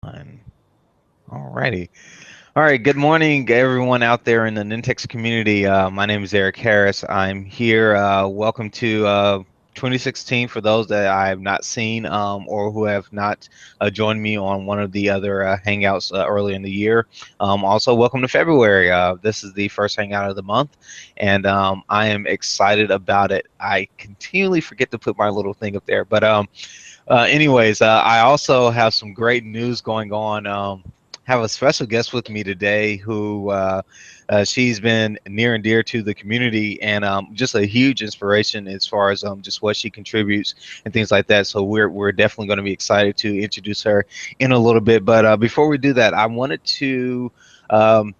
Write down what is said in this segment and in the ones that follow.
Fine. Alrighty. All right. Good morning, everyone out there in the Nintex community. My name is Eric Harris. I'm here. Welcome to 2016 for those that I have not seen or who have not joined me on one of the other hangouts early in the year. Also, welcome to February. This is the first hangout of the month, and I am excited about it. I continually forget to put my little thing up there, but I also have some great news going on. Have a special guest with me today who she's been near and dear to the community and just a huge inspiration as far as just what she contributes and things like that. So we're definitely going to be excited to introduce her in a little bit. But before we do that, I wanted to um,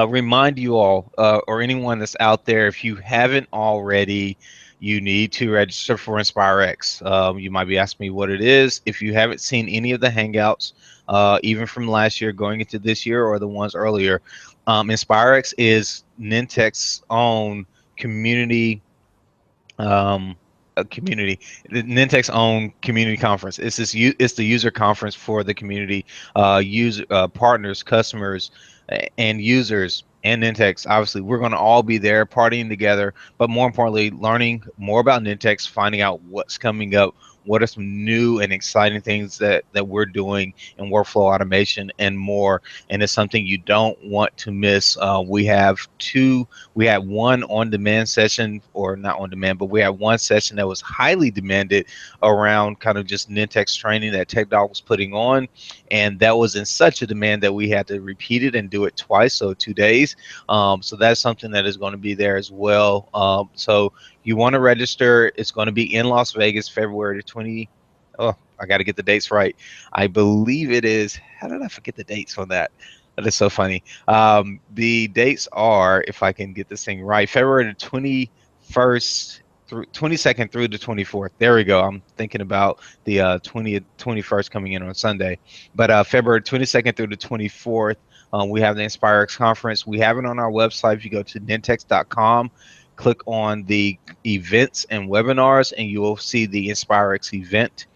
remind you all, or anyone that's out there, if you haven't already, you need to register for InspireX. You might be asking me what it is. If you haven't seen any of the Hangouts, even from last year going into this year or the ones earlier, InspireX is Nintech's own community. Um, a community, the Nintex own community conference. It's the user conference for the community, user partners, customers, and users. And Nintex, obviously, we're going to all be there partying together, but more importantly, learning more about Nintex, finding out what's coming up, what are some new and exciting things that we're doing in workflow automation and more. And it's something you don't want to miss. We had one on demand session, or not on demand, but we had one session that was highly demanded around kind of just Nintex training that Tech Dog was putting on. And that was in such a demand that we had to repeat it and do it twice, so 2 days. So that's something that is going to be there as well. So you want to register. It's going to be in Las Vegas, February 20. Oh, I got to get the dates right. I believe it is. How did I forget the dates on that? That is so funny. The dates are, if I can get this thing right, February the 21st through 22nd through the 24th. There we go. I'm thinking about the 20th, 21st coming in on Sunday. But February 22nd through the 24th, we have the InspireX conference. We have it on our website. If you go to nintex.com, click on the events and webinars, and you will see the InspireX event.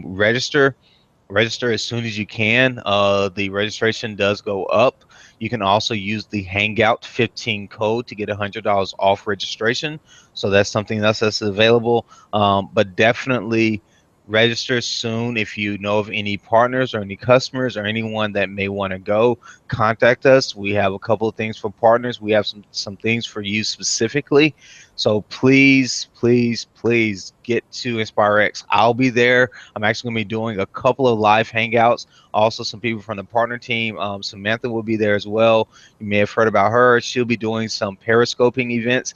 Register as soon as you can. The registration does go up. You can also use the Hangout 15 code to get $100 off registration. So that's something else that's available. But definitely register soon. If you know of any partners or any customers or anyone that may want to go, contact us. We have a couple of things for partners. We have some things for you specifically. So please, please, please get to InspireX. I'll be there. I'm actually going to be doing a couple of live hangouts. Also, some people from the partner team. Samantha will be there as well. You may have heard about her. She'll be doing some periscoping events.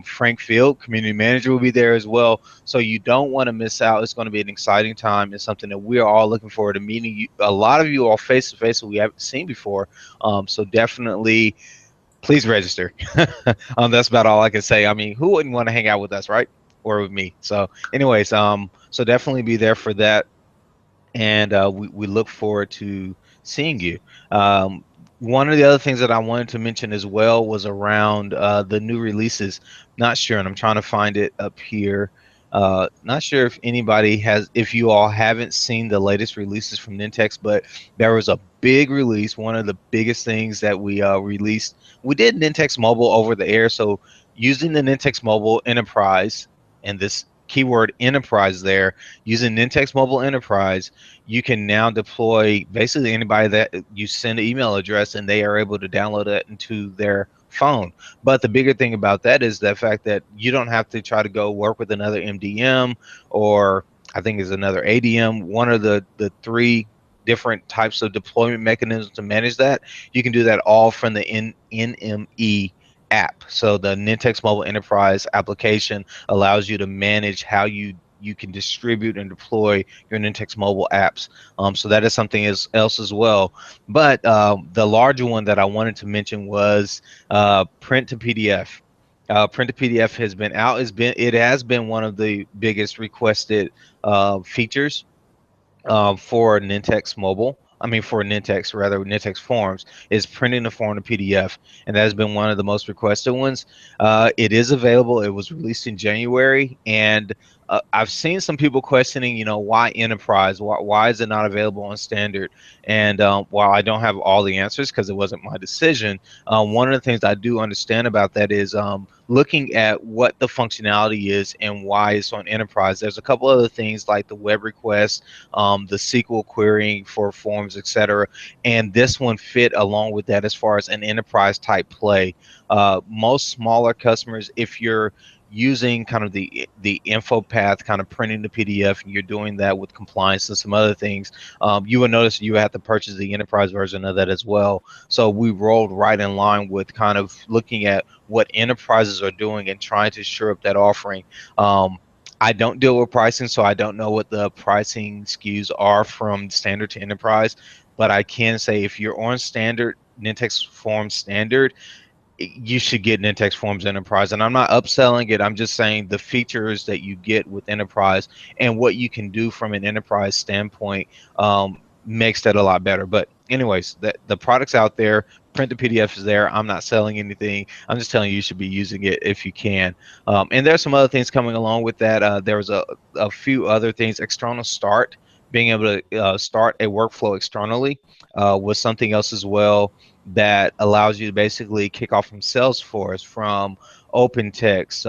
Frank Field, community manager, will be there as well. So you don't want to miss out. It's going to be an exciting time. It's something that we're all looking forward to meeting you. A lot of you all face to face that we haven't seen before. So definitely, please register. That's about all I can say. I mean, who wouldn't want to hang out with us, right? Or with me. So, anyways, so definitely be there for that, and we look forward to seeing you. Um, One of the other things that I wanted to mention as well was around the new releases. Not sure, and I'm trying to find it up here. Not sure if anybody has, if you all haven't seen the latest releases from Nintex, but there was a big release. One of the biggest things that we released, we did Nintex Mobile over the air. So using the Nintex Mobile Enterprise, and this keyword enterprise there, using Nintex Mobile Enterprise, you can now deploy basically anybody that you send an email address and they are able to download it into their phone. But the bigger thing about that is the fact that you don't have to try to go work with another MDM, or I think is another ADM, one of the three different types of deployment mechanisms to manage that. You can do that all from the NME app. So the Nintex Mobile Enterprise application allows you to manage how you can distribute and deploy your Nintex mobile apps. So that is something else as well. But the larger one that I wanted to mention was print to PDF. Print to PDF has been out. It has been one of the biggest requested features for Nintex Mobile. I mean, for Nintex, rather, Nintex Forms, is printing the form to PDF, and that has been one of the most requested ones. It is available. It was released in January, and I've seen some people questioning, why enterprise? Why is it not available on standard? And while I don't have all the answers because it wasn't my decision, one of the things I do understand about that is looking at what the functionality is and why it's on enterprise. There's a couple other things like the web request, the SQL querying for forms, etc. And this one fit along with that as far as an enterprise type play. Most smaller customers, if you're using kind of the info path, kind of printing the PDF, and you're doing that with compliance and some other things, you will notice you have to purchase the enterprise version of that as well. So we rolled right in line with kind of looking at what enterprises are doing and trying to shore up that offering. I don't deal with pricing, so I don't know what the pricing SKUs are from standard to enterprise, but I can say if you're on standard, Nintex Form standard, you should get Nintex Forms Enterprise. And I'm not upselling it. I'm just saying the features that you get with Enterprise and what you can do from an enterprise standpoint makes that a lot better. But anyways, the product's out there. Print the PDF is there. I'm not selling anything. I'm just telling you should be using it if you can. And there's some other things coming along with that. There was a few other things. External start, being able to start a workflow externally was something else as well that allows you to basically kick off from Salesforce, from OpenText,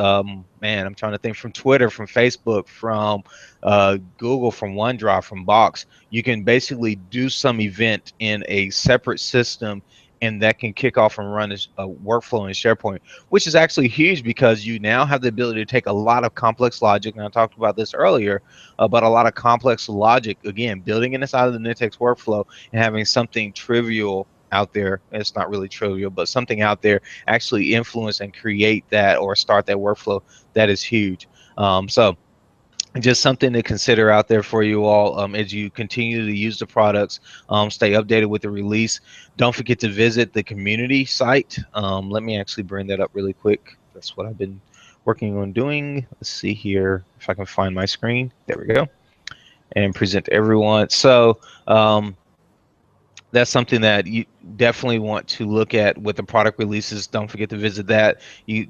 man, I'm trying to think, from Twitter, from Facebook, from Google, from OneDrive, from Box. You can basically do some event in a separate system, and that can kick off and run a workflow in SharePoint, which is actually huge because you now have the ability to take a lot of complex logic, and I talked about this earlier, but a lot of complex logic, again, building it inside of the Nintex workflow and having something trivial out there, it's not really trivial, but something out there actually influence and create that or start that workflow, that is huge. So just something to consider out there for you all as you continue to use the products, stay updated with the release. Don't forget to visit the community site. Let me actually bring that up really quick. That's what I've been working on doing. Let's see here if I can find my screen. There we go. And present to everyone. So that's something that you definitely want to look at with the product releases. Don't forget to visit that.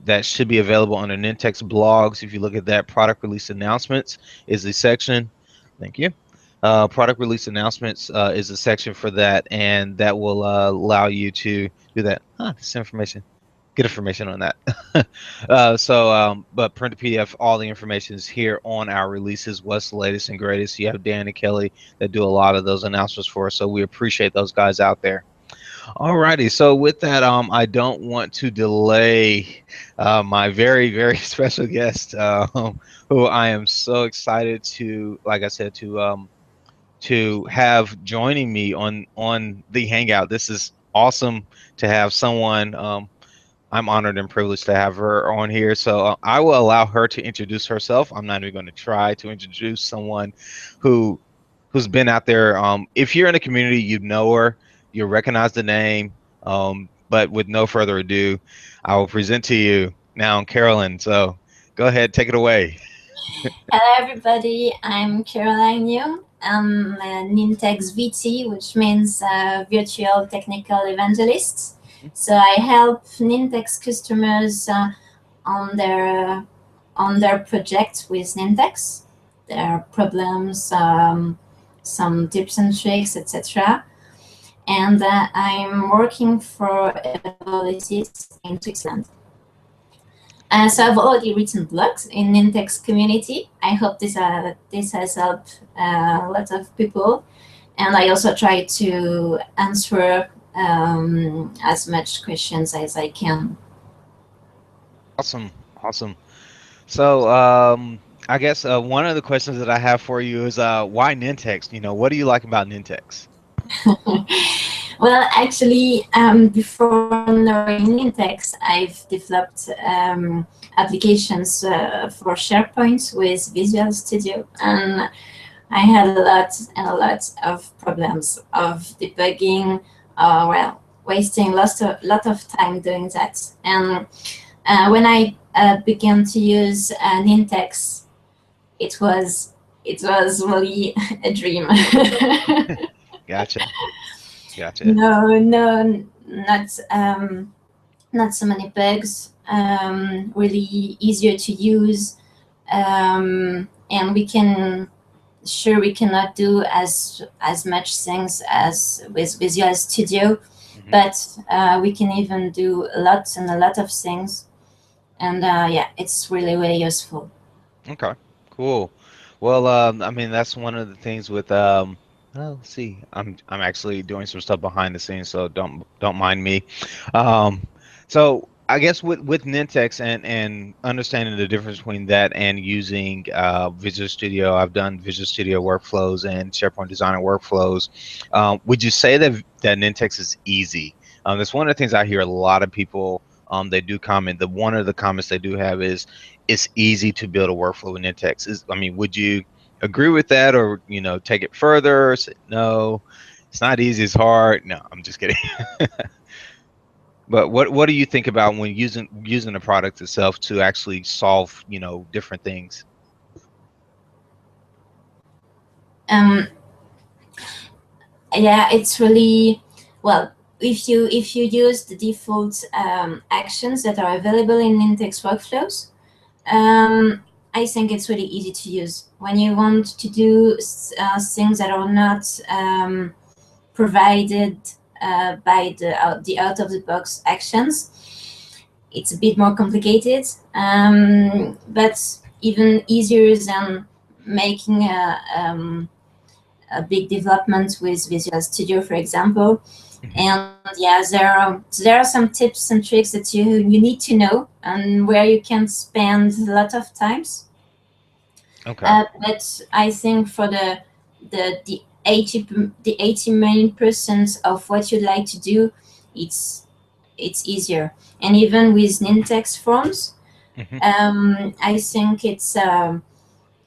That should be available under Nintex blogs. If you look at that, product release announcements is the section. Thank you. Product release announcements is a section for that, and that will allow you to do that. This information. Good information on that. But print a PDF, all the information is here on our releases. What's the latest and greatest? You have Dan and Kelly that do a lot of those announcements for us, so we appreciate those guys out there. Alrighty, so with that, I don't want to delay my very, very special guest, who I am so excited to, like I said, to have joining me on the Hangout. This is awesome to have someone. I'm honored and privileged to have her on here. So I will allow her to introduce herself. I'm not even going to try to introduce someone who who's been out there. If you're in the community, you know her, you recognize the name. But with no further ado, I will present to you now Carolyn. So go ahead, take it away. Hello, everybody. I'm Caroline Jung. I'm a Nintex VT, which means Virtual Technical Evangelist. So I help Nintex customers on their projects with Nintex, their problems, some tips and tricks, etc. And I'm working for Evaluatis in Switzerland. So I've already written blogs in Nintex community. I hope this has helped a lot of people, and I also try to answer as much questions as I can. Awesome, awesome. So I guess one of the questions that I have for you is why Nintex? What do you like about Nintex? Well, actually, before knowing Nintex, I've developed applications for SharePoint with Visual Studio, and I had a lot and a lot of problems of debugging, wasting lot of time doing that. And when I began to use Nintex, it was really a dream. Gotcha, gotcha. No, not so many bugs. Really easier to use, and we cannot do as much things as with Visual Studio, Hmm. but we can even do lots and a lot of things, and yeah, it's really really useful. Okay, cool. Well, I mean, that's one of the things with well, let's see. I'm actually doing some stuff behind the scenes, so don't mind me. Um, so I guess with Nintex and understanding the difference between that and using Visual Studio, I've done Visual Studio workflows and SharePoint Designer workflows. Would you say that Nintex is easy? That's one of the things I hear a lot of people. They do comment. The one of the comments they do have is it's easy to build a workflow in Nintex. I mean, would you agree with that, or take it further? Say, no, it's not easy. It's hard. No, I'm just kidding. But what do you think about when using the product itself to actually solve different things? um, yeah, it's really well, if you use the default actions that are available in Nintex workflows. I think it's really easy to use when you want to do things that are not provided by the out of the box actions. It's a bit more complicated, but even easier than making a big development with Visual Studio, for example. Hmm. And yeah, there are some tips and tricks that you need to know, and where you can spend a lot of times. Okay. But I think for the 80 main percent of what you'd like to do, it's it's easier. And even with Nintex forms, Hmm. I think it's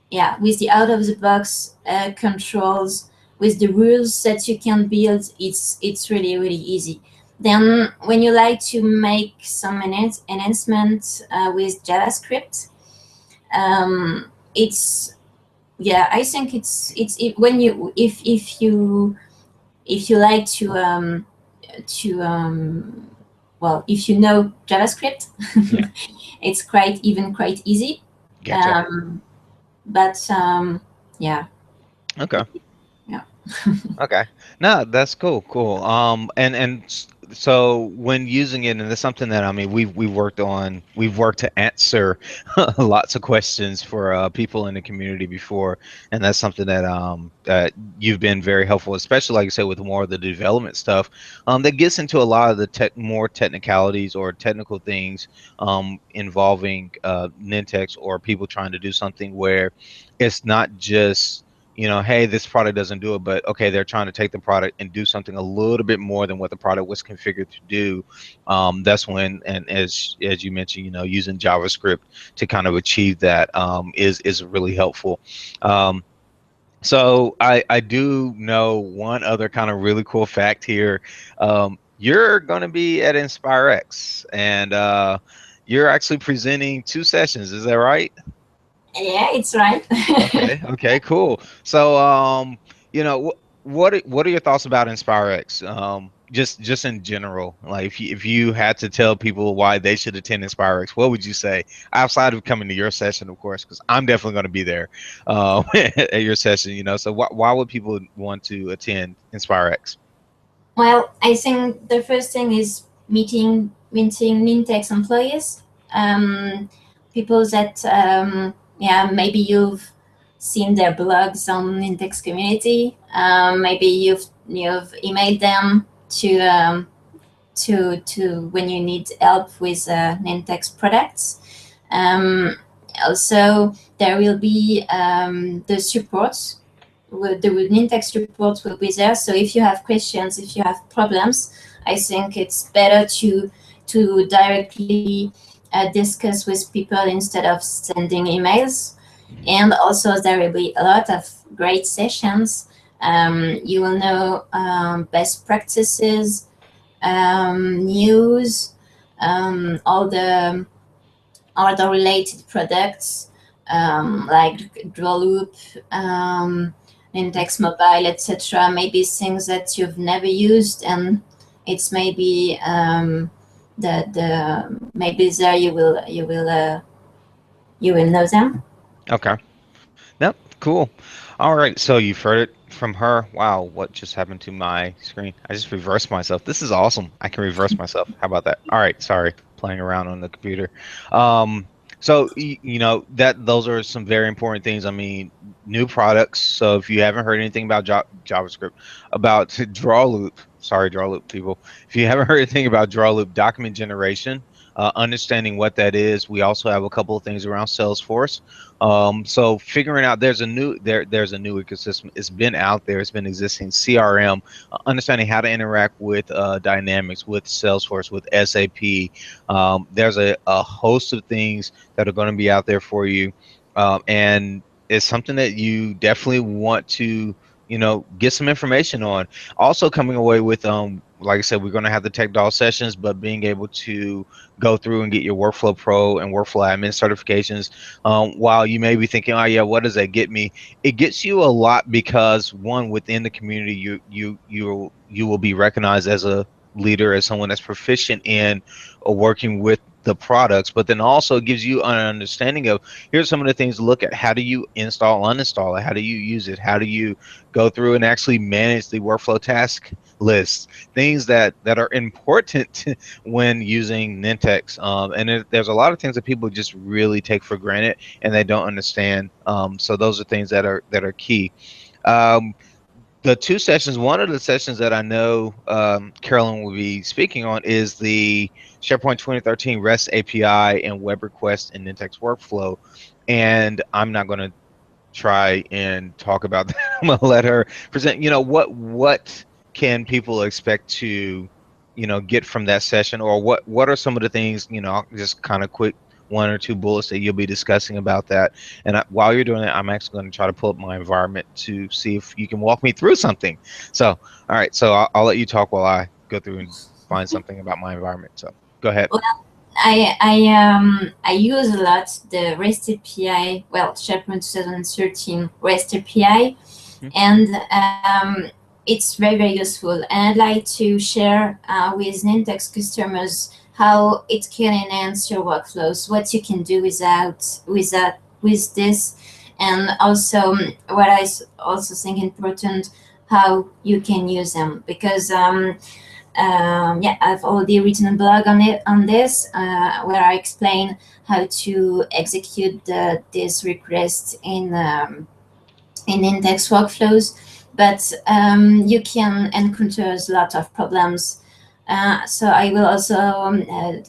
yeah, with the out of the box controls, with the rules that you can build, it's really really easy. Then when you like to make some enhancement with JavaScript, it's yeah, I think when you if you like to well, if you know JavaScript, Yeah. it's quite easy. Gotcha. um, but yeah, Okay. yeah. Okay. No, that's cool. Cool. So when using it, and it's something that I mean we've worked to answer lots of questions for people in the community before, and that's something that you've been very helpful, especially like I said with more of the development stuff, that gets into a lot of the more technicalities or technical things involving Nintex or people trying to do something where it's not just hey, this product doesn't do it, but okay, they're trying to take the product and do something a little bit more than what the product was configured to do. That's when, and as you mentioned, using JavaScript to kind of achieve that is really helpful. Um, so I do know one other kind of really cool fact here. You're going to be at InspireX, and you're actually presenting two sessions. Is that right? Yeah, it's right. Okay. Okay. Cool. So, what are your thoughts about InspireX? Just in general, like if you had to tell people why they should attend InspireX, what would you say? Outside of coming to your session, of course, because I'm definitely going to be there, at your session. So why would people want to attend InspireX? Well, I think the first thing is meeting Nintex employees, um, people that yeah, maybe you've seen their blogs on Nintex community. Maybe you've emailed them to when you need help with Nintex products. Um, Also, there will be the support. The Nintex support will be there. So if you have questions, if you have problems, I think it's better to directly discuss with people instead of sending emails. Mhm. And also, there will be a lot of great sessions. You will know best practices, news, all the related products, like Draw Loop, Index Mobile, etc. Maybe things that you've never used, and it's maybe the maybe there you will know them. Okay. No, Cool. All right. So you've heard it from her. Wow, what just happened to my screen? I just reversed myself. This is awesome. I can reverse myself. How about that? All right. Sorry, playing around on the computer. Um, you know that those are some very important things. I mean, new products. So if you haven't heard anything about JavaScript, about draw loop, sorry, draw loop people. If you haven't heard anything about draw loop document generation, understanding what that is, we also have a couple of things around Salesforce. So figuring out there's a new ecosystem. It's been out there. It's been existing. CRM, understanding how to interact with Dynamics, with Salesforce, with SAP. There's a host of things that are going to be out there for you, and it's something that you definitely want to get some information on. Also coming away with like I said, we're going to have the tech doll sessions, but being able to go through and get your workflow pro and workflow admin certifications. While you may be thinking, oh yeah, what does that get me? It gets you a lot because one, within the community, you will be recognized as a leader, as someone that's proficient in working with the products, but then also it gives you an understanding of here's some of the things to look at. How do you install, uninstall it? How do you use it? How do you go through and actually manage the workflow task list? Things that are important when using Nintex. And there's a lot of things that people just really take for granted and they don't understand. So those are things that are key. Um, the two sessions, one of the sessions that I know Carolyn will be speaking on is the SharePoint 2013 REST API and web request in Nintex workflow. And I'm not going to try and talk about that. I'm gonna let her present. What can people expect to, get from that session, or what are some of the things, just kind of quick one or two bullets that you'll be discussing about that. And while you're doing it, I'm actually going to try to pull up my environment to see if you can walk me through something. So, all right, so I'll let you talk while I go through and find something about my environment. So, go ahead. Well, I use a lot the REST API. Well, SharePoint 2013 REST API, Hmm. and it's very useful. And I'd like to share with Nintex customers how it can enhance your workflows, what you can do with this, and also what also think important, how you can use them, because yeah, I've already written a blog on this where I explain how to execute this request in index workflows. But you can encounter a lot of problems. So I will also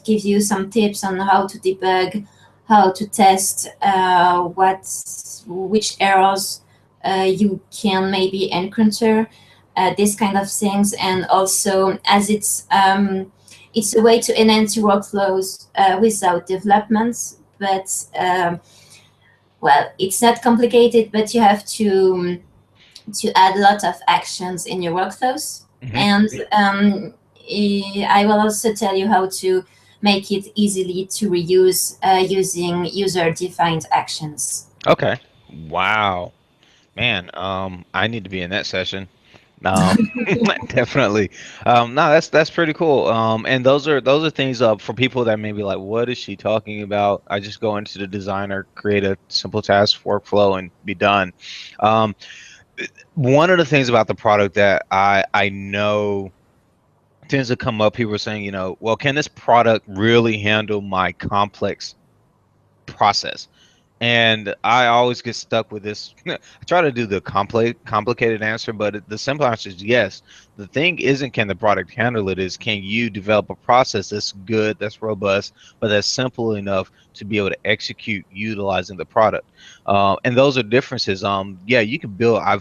give you some tips on how to debug, how to test which errors you can maybe encounter, these kind of things. And also, as it's a way to enhance your workflows without developments, but well, it's not complicated, but you have to add a lot of actions in your workflows. Hmm. And I will also tell you how to make it easily to reuse using user-defined actions. Okay. Wow. Man, I need to be in that session. Um, definitely. No, that's pretty cool. And those are things for people that may be like, what is she talking about? I just go into the designer, create a simple task workflow, and be done. Um, One of the things about the product that I know tends to come up, people are saying, well, can this product really handle my complex process? And I always get stuck with this. I try to do the complicated answer, but the simple answer is yes. The thing isn't can the product handle it, is can you develop a process that's good, that's robust, but that's simple enough to be able to execute utilizing the product. And those are differences. Yeah, you can build. I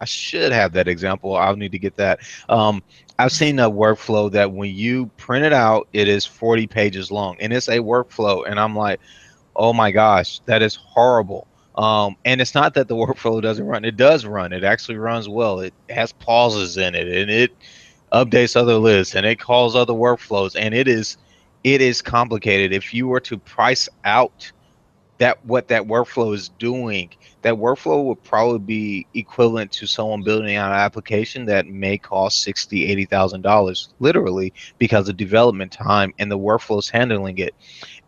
should have that example. I'll need to get that. I've seen a workflow that when you print it out, it is 40 pages long, and it's a workflow, and I'm like, oh my gosh, that is horrible. And it's not that the workflow doesn't run. It does run. It actually runs well. It has pauses in it, and it updates other lists, and it calls other workflows, and it is complicated. If you were to price out that what that workflow is doing, that workflow would probably be equivalent to someone building out an application that may cost 60, $80,000, literally, because of development time and the workflows handling it.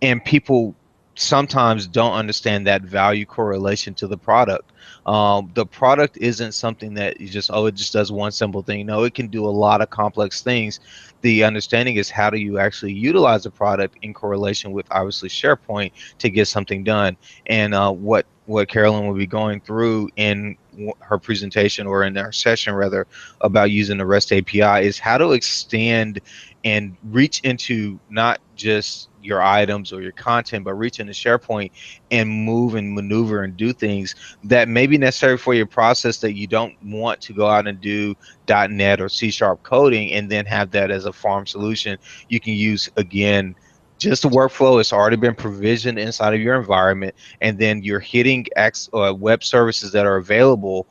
And people sometimes don't understand that value correlation to the product. The product isn't something that you just, oh, it just does one simple thing. No, it can do a lot of complex things. The understanding is how do you actually utilize the product in correlation with obviously SharePoint to get something done. And what Carolyn will be going through in her presentation, or in our session rather, about using the REST API is how to extend and reach into not just your items or your content, but reach into SharePoint and move and maneuver and do things that may be necessary for your process that you don't want to go out and do .NET or C# coding and then have that as a farm solution. You can use, again, just the workflow. It's already been provisioned inside of your environment, and then you're hitting web services that are available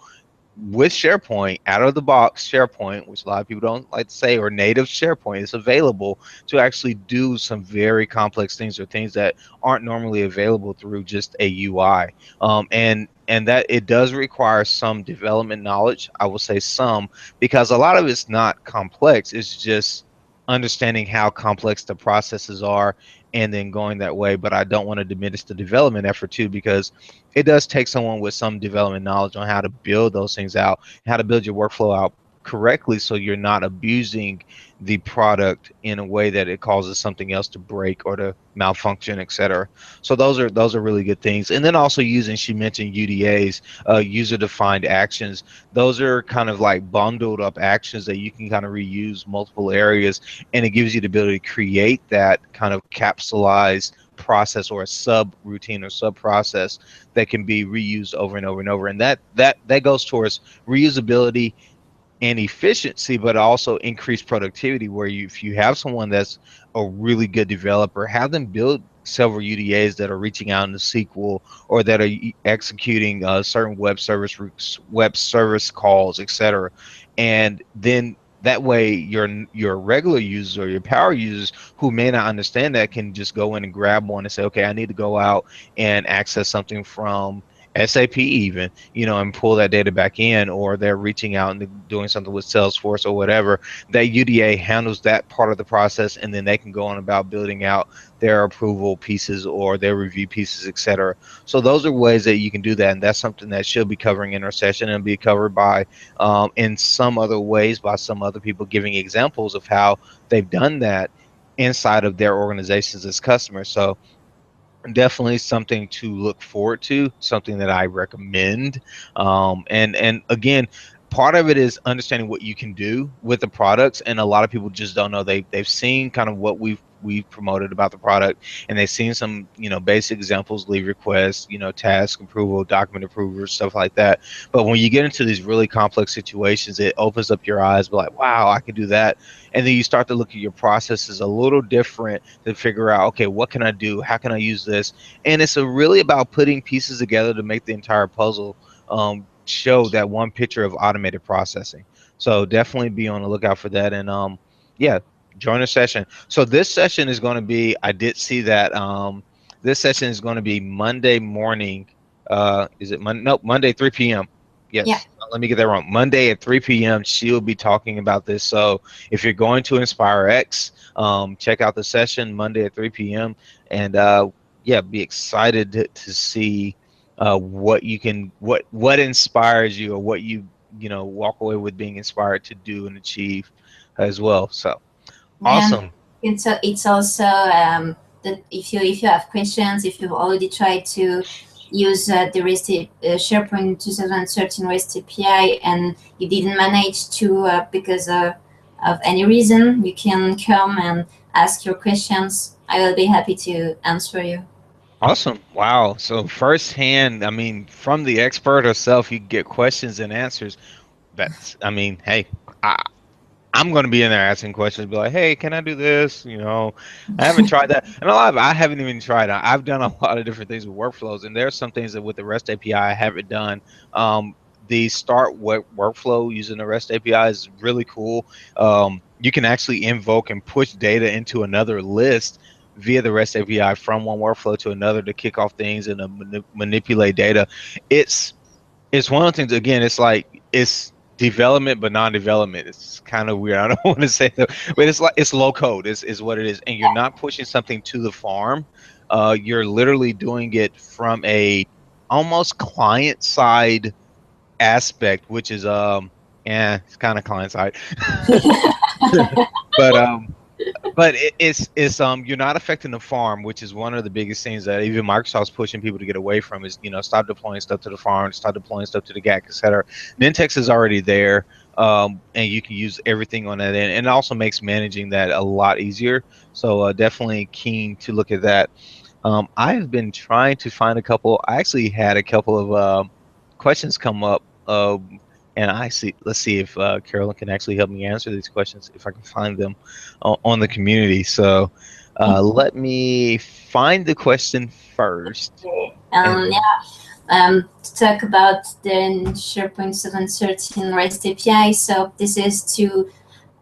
with SharePoint, out of the box SharePoint, which a lot of people don't like to say, or native SharePoint, is available to actually do some very complex things, or things that aren't normally available through just a UI. And that it does require some development knowledge. I will say some, because a lot of it's not complex. It's just understanding how complex the processes are and then going that way. But I don't want to diminish the development effort too, because it does take someone with some development knowledge on how to build those things out, how to build your workflow out correctly, so you're not abusing the product in a way that it causes something else to break or to malfunction, etc. So those are really good things. And then also using, she mentioned UDAs, user defined actions. Those are kind of like bundled up actions that you can kind of reuse multiple areas, and it gives you the ability to create that kind of capsulized process, or a sub routine or sub process that can be reused over and over and over. And that goes towards reusability and efficiency, but also increased productivity, where if you have someone that's a really good developer, have them build several UDAs that are reaching out in the SQL, or that are executing certain web service calls, etc. And then that way your regular users or your power users who may not understand that can just go in and grab one and say, okay, I need to go out and access something from SAP even, and pull that data back in, or they're reaching out and doing something with Salesforce or whatever. That UDA handles that part of the process, and then they can go on about building out their approval pieces or their review pieces, etc. So those are ways that you can do that, and that's something that should be covering in our session, and be covered by in some other ways by some other people giving examples of how they've done that inside of their organizations as customers. So definitely something to look forward to, something that I recommend. And again, part of it is understanding what you can do with the products, and a lot of people just don't know. They've seen kind of what we've promoted about the product, and they've seen some basic examples, leave requests, task approval, document approval, stuff like that. But when you get into these really complex situations, it opens up your eyes, be like, wow, I can do that. And then you start to look at your processes a little different to figure out, okay, what can I do? How can I use this? And it's really about putting pieces together to make the entire puzzle show that one picture of automated processing. So definitely be on the lookout for that. And yeah, join a session. So this session is going to be, I did see that this session is going to be Monday morning. Is it Monday? No, Monday 3 p.m. Yeah. Yes, let me get that wrong. Monday at 3 p.m. she'll be talking about this. So if you're going to InspireX, check out the session Monday at 3 p.m. And yeah, be excited to see what you can, what inspires you, or what you walk away with being inspired to do and achieve as well. So Yeah, awesome. it's also that if you have questions, if you've already tried to use the SharePoint 2013 REST API and you didn't manage to because of any reason, you can come and ask your questions. I will be happy to answer you. Awesome. Wow. So firsthand, I mean, from the expert herself, you get questions and answers. That's, I mean, hey, I, I'm going to be in there asking questions, be like, hey, can I do this? I haven't tried that. And a lot of I haven't even tried. I've done a lot of different things with workflows, and there's some things that with the REST API I haven't done. The workflow using the REST API is really cool. You can actually invoke and push data into another list via the REST API from one workflow to another to kick off things and to manipulate data. It's it's one of the things, again, it's like it's development but non-development. It's kind of weird. I don't want to say that, but it's like it's low code is what it is. And you're not pushing something to the farm you're literally doing it from a almost client side aspect, which is yeah, it's kind of client side. but it's you're not affecting the farm, which is one of the biggest things that even Microsoft's pushing people to get away from is, stop deploying stuff to the farm, stop deploying stuff to the GAC, etc. Nintex is already there, and you can use everything on that end, and it also makes managing that a lot easier. So definitely keen to look at that. I've been trying to find a couple. I actually had a couple of questions come up, and let's see if Carolyn can actually help me answer these questions if I can find them on the community. So let me find the question first, and Yeah, to talk about the SharePoint 713 REST API. So this is to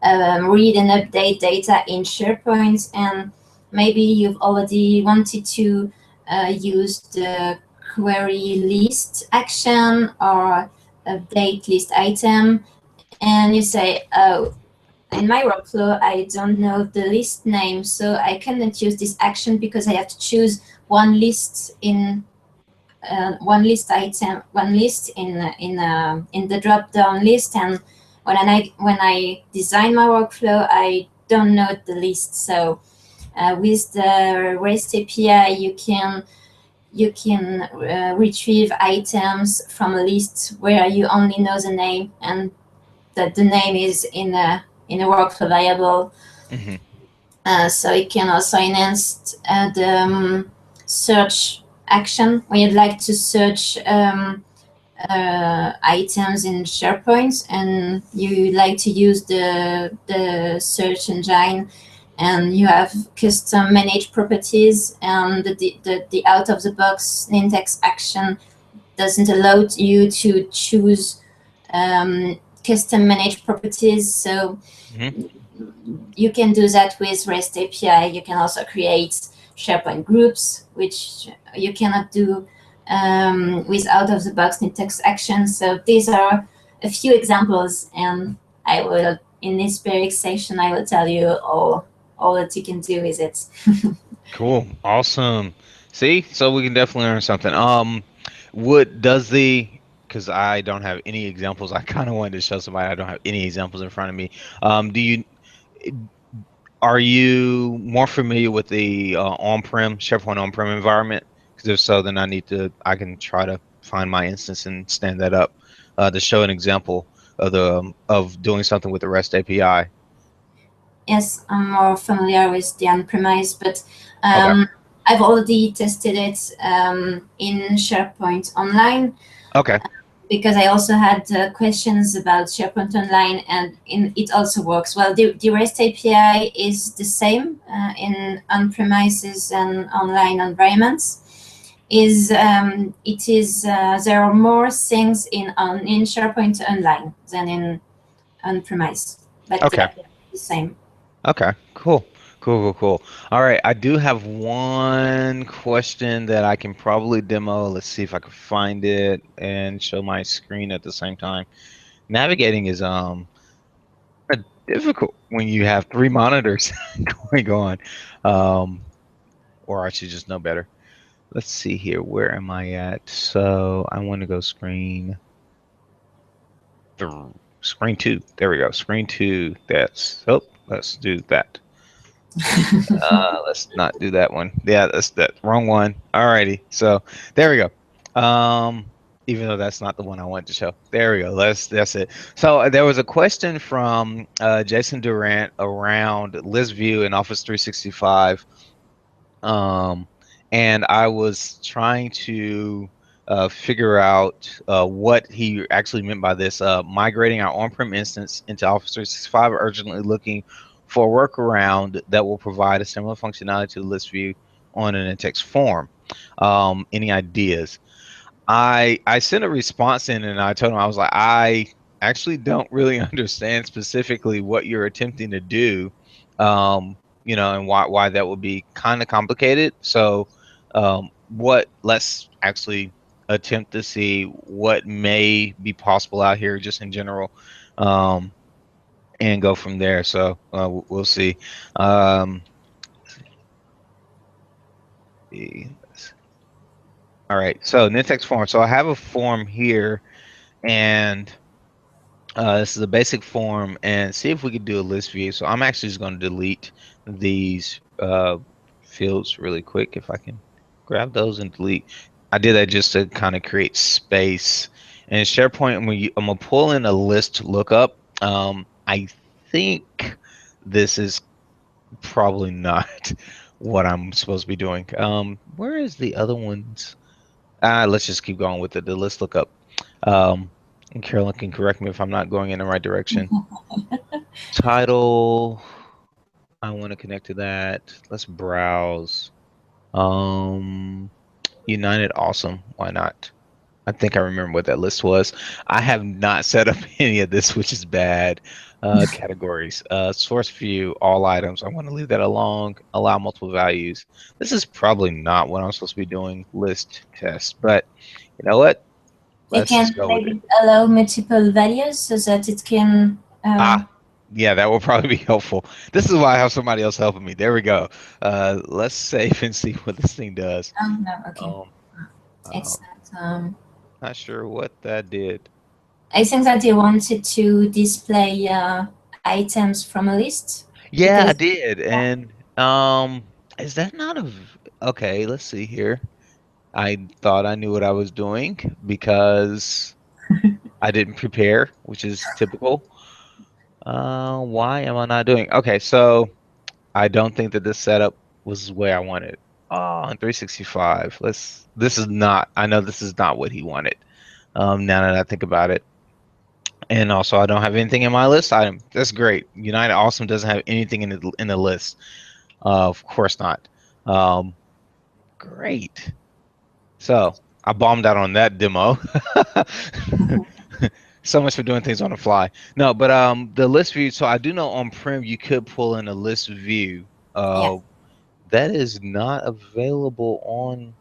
read and update data in SharePoint, and maybe you've already wanted to use the query list action or update list item, and you say, oh, in my workflow, I don't know the list name, so I cannot use this action because I have to choose one list in one list item, one list in the drop down list. And when I design my workflow, I don't know the list. So with the REST API, you can retrieve items from a list where you only know the name, and that the name is in a workflow variable. mhm. So it can also enhance the search action when you'd like to search items in SharePoint, and you like to use the search engine, and you have custom managed properties, and the out of the box Nintex action doesn't allow you to choose custom managed properties. So Mhm. you can do that with REST API. You can also create SharePoint groups, which you cannot do with out of the box Nintex actions. So these are a few examples, and I will, in this very section, I will tell you all that you can do with it. Cool, awesome. See, so we can definitely learn something. What does the because I don't have any examples. I kind of wanted to show somebody I don't have any examples in front of me. Do you Are you more familiar with the on-prem SharePoint on-prem environment? Because if so, then I can try to find my instance and stand that up to show an example of of doing something with the REST API. Yes, I'm more familiar with the on-premise, but Okay. I've already tested it in SharePoint Online, Okay. because I also had questions about SharePoint Online, and it also works. Well, the REST API is the same in on-premises and online environments. There are more things in SharePoint Online than in on-premise, but Okay. yeah, the same. Okay. Cool. Cool. Cool. Cool. All right. I do have one question that I can probably demo. Let's see if I can find it and show my screen at the same time. Navigating is difficult when you have three monitors going on. Um, or I should just know better. Let's see here. Where am I at? So I want to go screen two. There we go. Screen two. Let's do that. Let's not do that one. Yeah, that's that wrong one. Alrighty. So there we go. Even though that's not the one I wanted to show. There we go. That's it. So there was a question from Jason Durant around list view in Office 365. Um, and I was trying to figure out what he actually meant by this. Migrating our on-prem instance into Office 365, urgently looking for a workaround that will provide a similar functionality to the list view on an in-text form. Any ideas? I sent a response in and I told him I was like, I actually don't really understand specifically what you're attempting to do, and why that would be kind of complicated. So, let's actually attempt to see what may be possible out here just in general, um, and go from there. So we'll see. Um, All right, so Nintex form. So I have a form here, and this is a basic form, and see if we could do a list view. So I'm actually just going to delete these fields really quick if I can grab those and delete. I did that just to kind of create space. And in SharePoint, I'm gonna pull in a list lookup. I think this is probably not what I'm supposed to be doing. Where is the other ones? Let's just keep going with it. The list lookup. Um, and Carolyn can correct me if I'm not going in the right direction. Title. I want to connect to that. Let's browse. Um, United Awesome. Why not? I think I remember what that list was. I have not set up any of this, which is bad. Categories. Source view, all items. I want to leave that alone. Allow multiple values. This is probably not what I'm supposed to be doing. List test. But you know what? It Let's can just go with it. maybe allow multiple values so that it can. Ah, yeah, that will probably be helpful. This is why I have somebody else helping me. There we go. Let's save and see what this thing does. Oh no, okay. Um, uh, It's not. Not sure what that did. I think that they wanted to display items from a list Yeah, I because did. And is that not okay, let's see here. I thought I knew what I was doing because I didn't prepare, which is typical. Why am I not doing? Okay, so I don't think that this setup was the way I wanted. Oh, on 365. This is not, I know this is not what he wanted. Now that I think about it. And also I don't have anything in my list item. That's great. United Awesome doesn't have anything in the list. Of course not. Um, great. So I bombed out on that demo. So much for doing things on the fly. No, but the list view. So I do know on Prem you could pull in a list view. yeah, That is not available on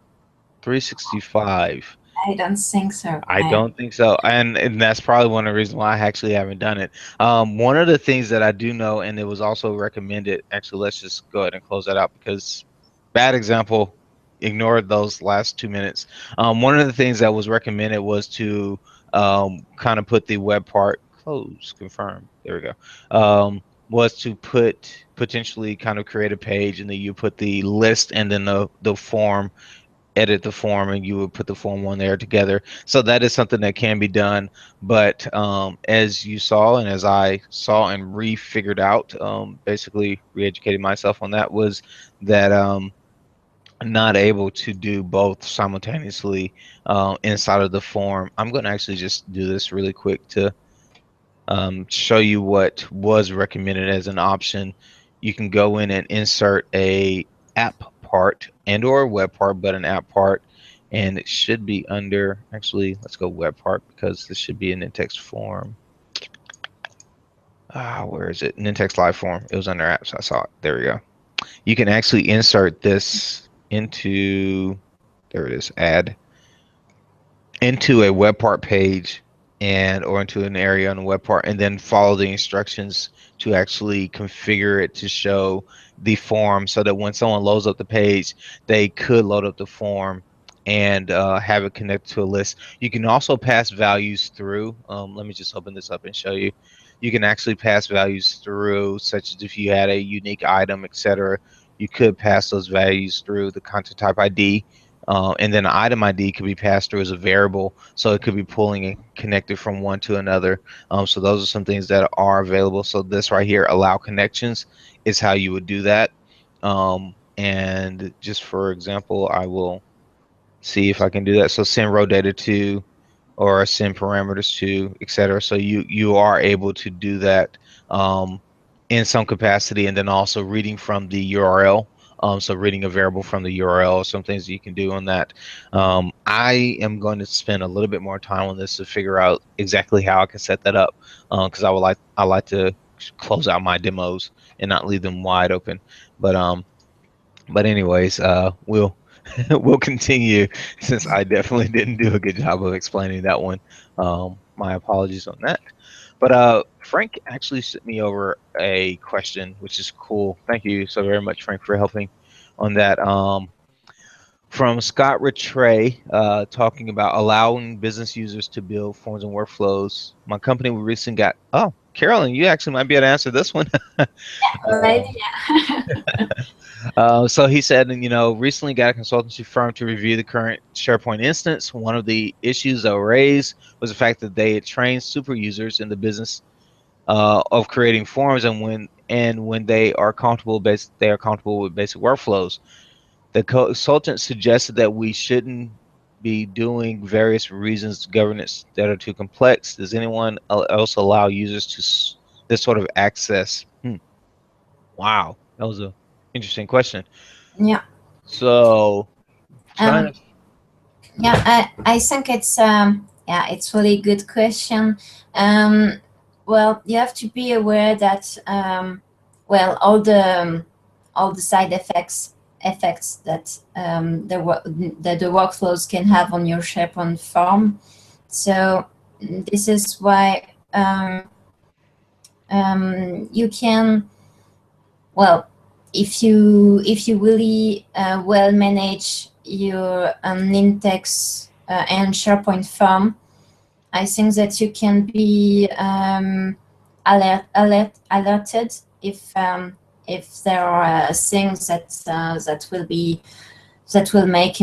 365. I don't think so. I don't think so, and that's probably one of the reasons why I actually haven't done it. One of the things that I do know, and it was also recommended. Actually, let's just go ahead and close that out because bad example. Ignore those last 2 minutes. One of the things that was recommended was to kind of put the web part close, confirm. There we go. Was to put potentially kind of create a page, and then you put the list and then the form, edit the form, and you would put the form on there together. So that is something that can be done. But as you saw, and as I saw and re-figured out, basically re-educated myself on that, was that I'm not able to do both simultaneously inside of the form. I'm going to actually just do this really quick to show you what was recommended as an option. You can go in and insert a app part and or web part, but an app part, and it should be under, actually, let's go web part because this should be an in-text form. Where is it? Nintex live form. It was under apps. I saw it. There we go. You can actually insert this into, there it is, add into a web part page and or into an area on the web part, and then follow the instructions to actually configure it to show the form so that when someone loads up the page, they could load up the form and have it connect to a list. You can also pass values through. Let me just open this up and show you. You can actually pass values through, such as if you had a unique item, etc. You could pass those values through the content type ID, and then the item ID could be passed through as a variable, so it could be pulling and connected from one to another. So those are some things that are available. So this right here, allow connections, is how you would do that. And just for example, I will see if I can do that. So send row data to, or send parameters to, etc. So you are able to do that in some capacity, and then also reading from the URL. So reading a variable from the URL, some things that you can do on that. I am going to spend a little bit more time on this to figure out exactly how I can set that up, because I like to close out my demos and not leave them wide open. But anyways, we'll we'll continue since I definitely didn't do a good job of explaining that one. My apologies on that. But Frank actually sent me over a question, which is cool. Thank you so very much, Frank, for helping on that. from Scott Rattray, talking about allowing business users to build forms and workflows. My company we recently got. Oh, Carolyn, you actually might be able to answer this one. Already, uh, yeah. so he said, recently got a consultancy firm to review the current SharePoint instance. One of the issues that were raised was the fact that they had trained super users in the business of creating forms, and when they are comfortable with basic workflows. The consultant suggested that we shouldn't be doing various reasons governance that are too complex. Does anyone else allow users to this sort of access? Wow, that was a interesting question. Yeah. So trying Um, to yeah, I think it's yeah, it's really good question. Um, well, you have to be aware that well, all the side effects that that the workflows can have on your SharePoint form. So this is why you can, well, if you really well manage your Nintex and SharePoint farm, I think that you can be alerted if there are things that will make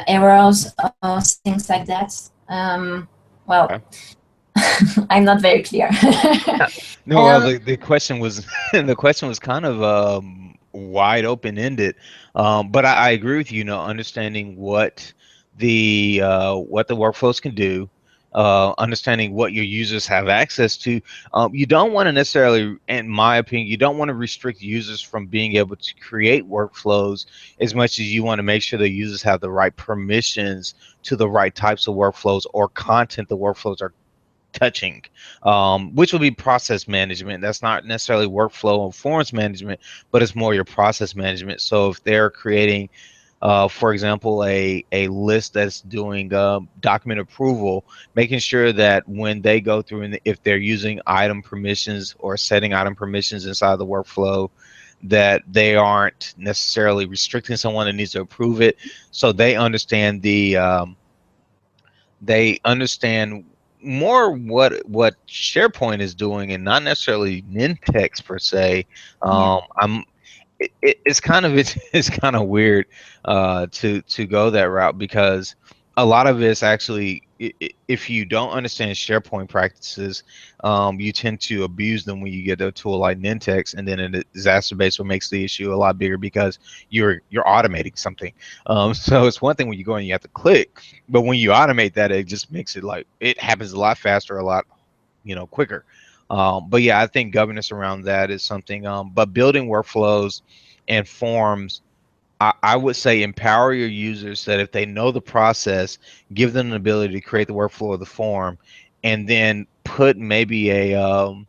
errors or things like that. Well, okay. I'm not very clear. No, well, the question was the question was kind of wide open ended, but I agree with you. Understanding what the workflows can do, understanding what your users have access to. You don't want to necessarily, in my opinion, you don't want to restrict users from being able to create workflows as much as you want to make sure the users have the right permissions to the right types of workflows or content the workflows are touching, which would be process management. That's not necessarily workflow or forms management, but it's more your process management. So if they're creating, for example, a list that's doing document approval, making sure that when they go through and if they're using item permissions or setting item permissions inside the workflow, that they aren't necessarily restricting someone that needs to approve it. So they understand more what SharePoint is doing and not necessarily Nintex per se. Yeah, I'm it's kind of it's kind of weird to go that route because a lot of it's actually if you don't understand SharePoint practices, you tend to abuse them when you get a tool like Nintex, and then it exacerbates what makes the issue a lot bigger because you're automating something. So it's one thing when you go and you have to click, but when you automate that, it just makes it like it happens a lot faster, a lot quicker. But yeah, I think governance around that is something. But building workflows and forms, I would say empower your users that if they know the process, give them an ability to create the workflow of the form, and then put maybe a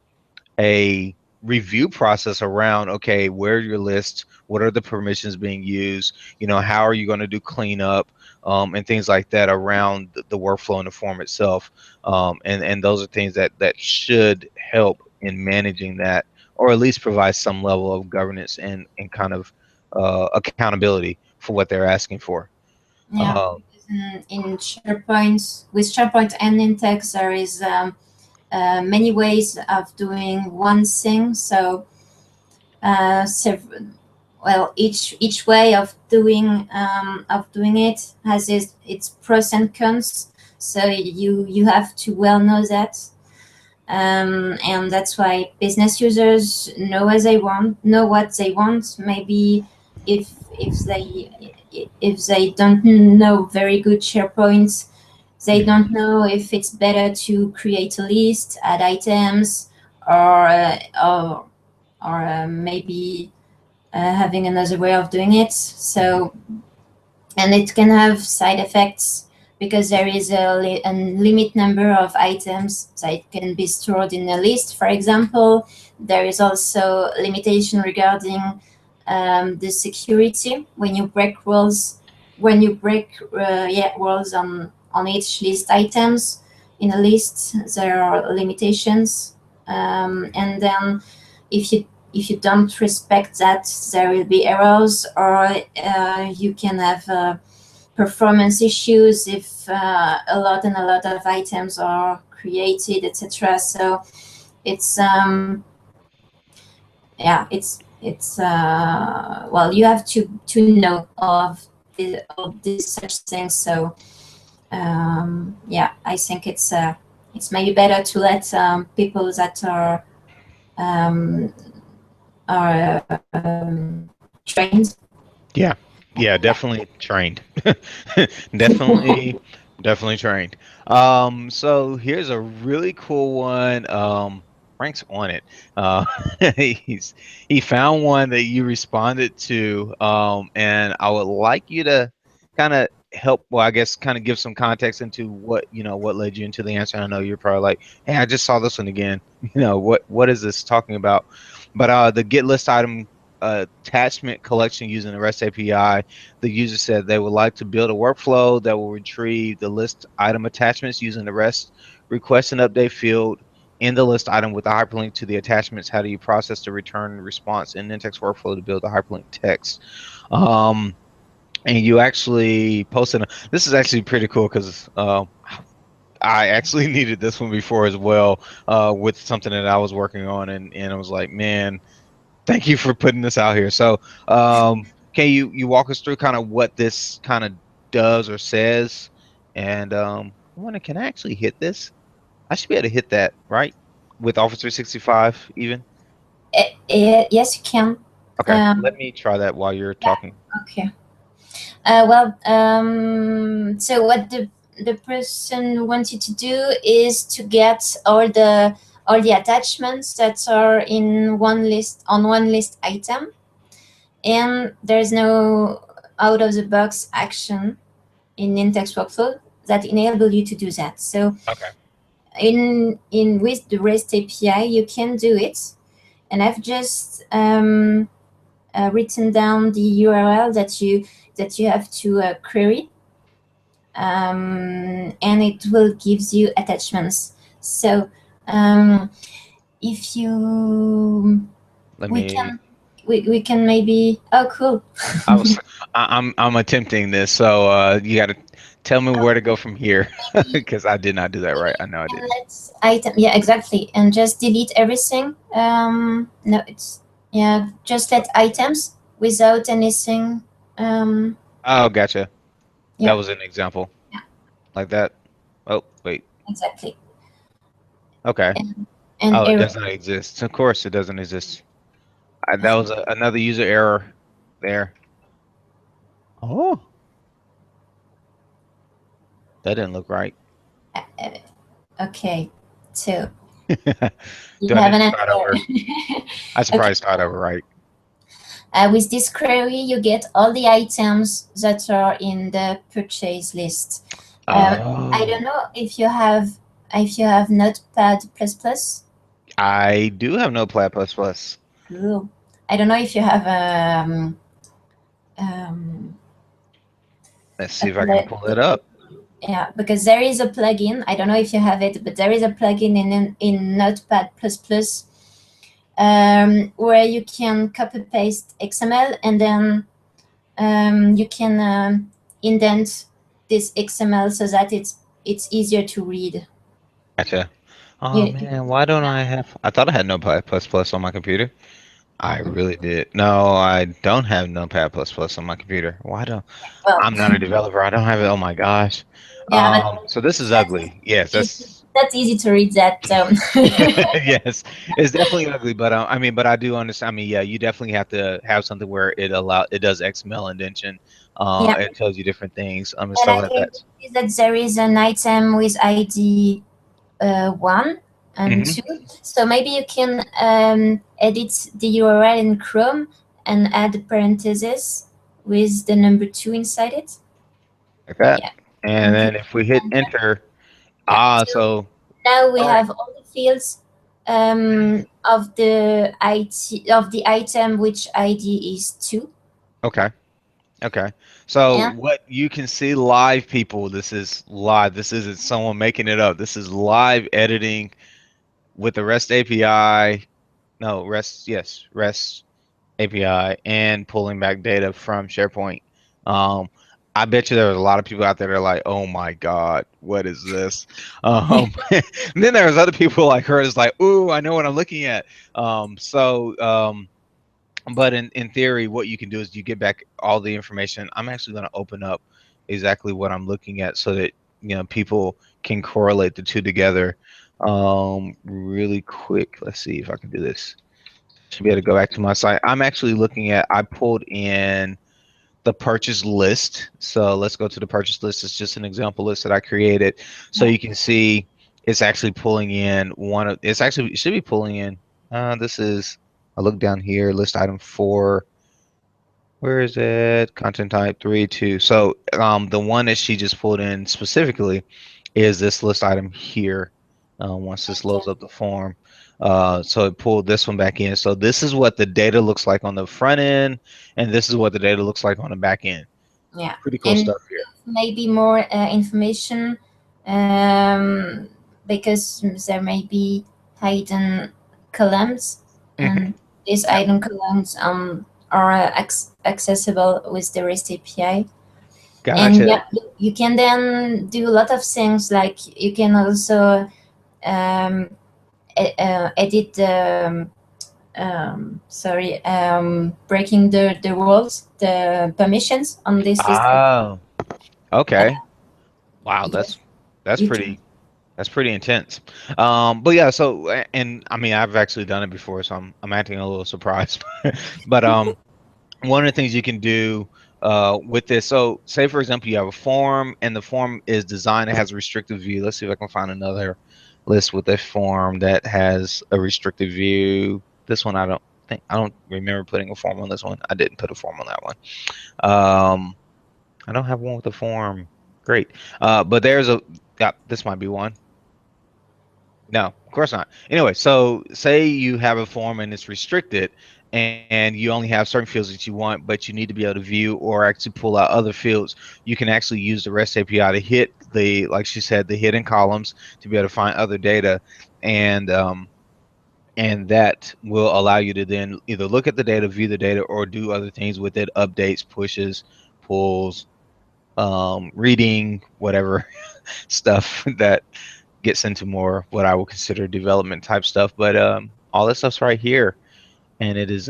review process around, okay, where are your lists, what are the permissions being used, how are you going to do cleanup, and things like that around the workflow and the form itself, and those are things that should help in managing that, or at least provide some level of governance and kind of accountability for what they're asking for. yeah. um, In SharePoint, with SharePoint and Nintex, there is many ways of doing one thing. So, well, each way of doing it has its pros and cons. So you have to well know that, and that's why business users know what they want. Maybe if they don't know very good SharePoint, they mhm. don't know if it's better to create a list, add items, or maybe having another way of doing it. So, and it can have side effects because there is a limit number of items that can be stored in a list. For example, there is also limitation regarding the security when you break rules. When you break rules on each list items in a list, there are limitations, and then if you if you don't respect that, there will be errors, or you can have performance issues if a lot of items are created, etc. So it's yeah, it's well, you have to know all these such things. So yeah, I think it's maybe better to let people that um, are trained. Yeah. Yeah, Yeah. definitely trained. Definitely, definitely trained. So here's a really cool one. Frank's on it. Uh, he's he found one that you responded to. And I would like you to kind of help, well, I guess kind of give some context into what, what led you into the answer. I know you're probably like, hey, I just saw this one again. What is this talking about? But the get list item attachment collection using the REST API, the user said they would like to build a workflow that will retrieve the list item attachments using the REST request and update field in the list item with a hyperlink to the attachments. How do you process the return response in Nintex workflow to build the hyperlink text? Um, and you actually posted. This is actually pretty cool because I actually needed this one before as well with something that I was working on, and I was like, man, thank you for putting this out here. So, can you walk us through kind of what this kind of does or says? And I wonder, can I actually hit this? I should be able to hit that, right? With Office 365 even? Yes, you can. Okay, let Um, me try that while you're yeah. talking. Okay. Well, so what the person wanted to do is to get all the attachments that are in one list on one list item, and there's no out of the box action in Nintex workflow that enable you to do that. So Okay. in with the REST API, you can do it, and I've just written down the URL that you have to query, and it will gives you attachments. So if you Let we me. can we can maybe, oh cool. I was. I'm attempting this, so you got to tell me where to go from here Maybe because I did not do that right. I know I and didn't. let's item, yeah, exactly, and just delete everything. No, it's, yeah, just So, let items without anything. oh, gotcha. That Yeah, was an example yeah, like that. Oh, wait. exactly. Okay. And Oh, it error. does not exist. Of course, it doesn't exist. That was another user error there. Oh, that didn't look right. Okay, so you Do I have need to an start over? answer. I should Okay. probably start over, right? With this query, you get all the items that are in the purchase list. I don't Oh, know if you have Notepad plus plus. I do have no Plat Plus Plus. Cool. I don't know if you have um, Let's a see if I can pull it up. yeah, because there is a plugin. I don't know if you have it, but there is a plugin in Notepad plus plus, where you can copy paste XML, and then you can indent this XML so that it's easier to read. Gotcha. Oh You, man, why don't I have? I thought I had Notepad Plus Plus on my computer. I really did. No, I don't have Notepad Plus Plus on my computer. Why don't? well, I'm not a developer. I don't have it. Oh my gosh. yeah, but So this is ugly. Yes, that's that's easy to read that. yes, it's definitely ugly, but I mean, but I do understand. I mean, yeah, you definitely have to have something where it does XML indentation. Yeah, It tells you different things, and and stuff I like that. noticed that there is an item with ID 1 and 2. Hmm. So maybe you can edit the URL in Chrome and add a parenthesis with the number 2 inside it. Like that. Yeah. And And then click if we hit enter. enter, Yeah. So so now we all right, have all the fields of the item which ID is 2. okay, okay. So And what you can see live, people. This is live. This isn't someone making it up. This is live editing with the REST API. no, REST, yes, REST API and pulling back data from SharePoint. Um, I bet you there's a lot of people out there that are like, "Oh my God, what is this?" And then there's other people like her that's like, "Ooh, I know what I'm looking at." But in theory, what you can do is you get back all the information. I'm actually going to open up exactly what I'm looking at so that people can correlate the two together. Really quick. Let's see if I can do this. Should be able to go back to my site. I'm actually looking at. I pulled in the purchase list. So let's go to the purchase list. It's just an example list that I created, so Yeah. you can see it's actually pulling in one of. It's actually it should be pulling in. This is. I look down here. List item 4. Where is it? Content type 3, 2. So the one that she just pulled in specifically is this list item here. Once this loads Okay. up the form, so it pulled this one back in. So this is what the data looks like on the front end, and this is what the data looks like on the back end. Yeah. Pretty cool And stuff here. maybe more information, um, because there may be hidden columns, Hmm. and these Yeah, hidden columns are accessible with the REST API. And gotcha. yeah, you can then do a lot of things, like you can also um, edit the breaking the rules, the permissions on this list. Oh, okay. Wow, Yes, that's you can. pretty that's pretty intense. But yeah, so and I mean I've actually done it before, so I'm acting a little surprised. But one of the things you can do with this, so say for example you have a form and the form is designed, it has a restrictive view. Let's see if I can find another list with a form that has a restrictive view. This one I don't remember putting a form on this one. I didn't put a form on that one. I don't have one with a form. Great. But there's a yeah, this might be one. No, of course not. Anyway, so say you have a form and it's restricted and you only have certain fields that you want, but you need to be able to view or actually pull out other fields. You can actually use the REST API to hit like she said, the hidden columns to be able to find other data. And and that will allow you to then either look at the data, view the data, or do other things with it, updates, pushes, pulls, reading, whatever stuff that gets into more what I would consider development type stuff. But all this stuff's right here, and it is